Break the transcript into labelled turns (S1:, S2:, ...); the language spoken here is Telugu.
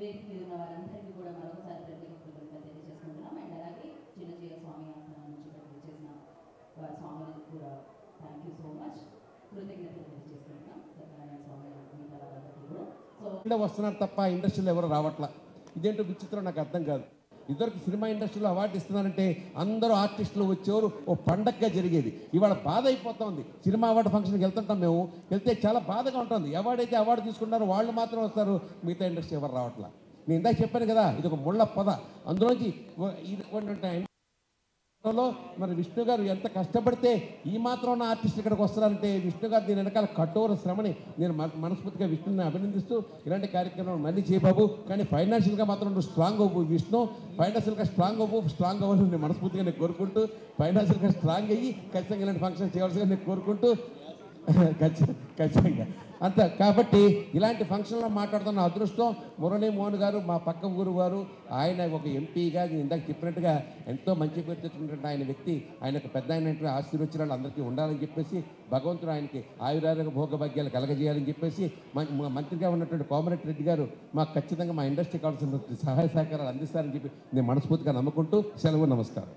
S1: వేదిక మీద ఉన్న వారందరికీ కూడా మరొకసారి ప్రత్యేక కృతజ్ఞతలు తెలియజేసుకుంటున్నాం. అండ్ అలాగే చిన్నచీర స్వామి ఆస్థానం నుంచి చేసిన స్వామికి కూడా థ్యాంక్ యూ సో మచ్, కృతజ్ఞతలు తెలియజేసుకుంటున్నాం. సత్యనారాయణ స్వామి మిగతా వారందరికీ కూడా. సో
S2: వస్తున్నారు తప్ప ఇండస్ట్రీలో ఎవరు రావట్లా. ఇదేంటో విచిత్రం, నాకు అర్థం కాదు. ఇద్దరికి సినిమా ఇండస్ట్రీలో అవార్డు ఇస్తున్నారంటే అందరూ ఆర్టిస్టులు వచ్చేవారు ఓ పండగగా జరిగేది. ఇవాళ బాధ అయిపోతుంది. సినిమా అవార్డు ఫంక్షన్కి వెళ్తుంటాం, మేము వెళ్తే చాలా బాధగా ఉంటుంది. ఎవరైతే అవార్డు తీసుకుంటారో వాళ్ళు మాత్రం వస్తారు, మిగతా ఇండస్ట్రీ ఎవరు రావట్లా. నేను ఇందాక చెప్పాను కదా, ఇది ఒక ముళ్ళ పొద. అందులోంచి మరి విష్ణు గారు ఎంత కష్టపడితే ఈ మాత్రం ఉన్న ఆర్టిస్ట్ ఇక్కడికి వస్తారంటే విష్ణు గారు దీని వెనకాల కఠోర శ్రమని నేను మనస్ఫూర్తిగా విష్ణుని అభినందిస్తూ ఇలాంటి కార్యక్రమం మళ్ళీ చేయబాబు. కానీ ఫైనాన్షియల్గా మాత్రం నువ్వు స్ట్రాంగ్ అవ్వు విష్ణు, ఫైనాన్షియల్గా స్ట్రాంగ్ అవ్వాలని నేను మనస్ఫూర్తిగా నేను కోరుకుంటూ, ఫైనాన్షియల్గా స్ట్రాంగ్ అయ్యి ఖచ్చితంగా ఇలాంటి ఫంక్షన్ చేయవలసిగా నేను కోరుకుంటూ ఖచ్చితంగా అంత. కాబట్టి ఇలాంటి ఫంక్షన్లో మాట్లాడుతున్న అదృష్టం మురళీ మోహన్ గారు, మా పక్క ఊరు వారు. ఆయన ఒక ఎంపీగా ఇందాక చెప్పినట్టుగా ఎంతో మంచి పేరు తెచ్చుకున్నట్టు ఆయన వ్యక్తి, ఆయనకు పెద్ద అయినటువంటి ఆశీర్వచనాలు అందరికీ ఉండాలని చెప్పేసి భగవంతుడు ఆయనకి ఆయురారోగ్య భోగభాగ్యాలు కలగజేయాలని చెప్పేసి మంత్రిగా ఉన్నటువంటి కోమరెడ్డి రెడ్డి గారు మాకు ఖచ్చితంగా మా ఇండస్ట్రీ కావాల్సిన సహాయ సహకారాలు అందిస్తారని చెప్పి నేను మనస్ఫూర్తిగా నమ్ముకుంటూ సెలవు, నమస్కారం.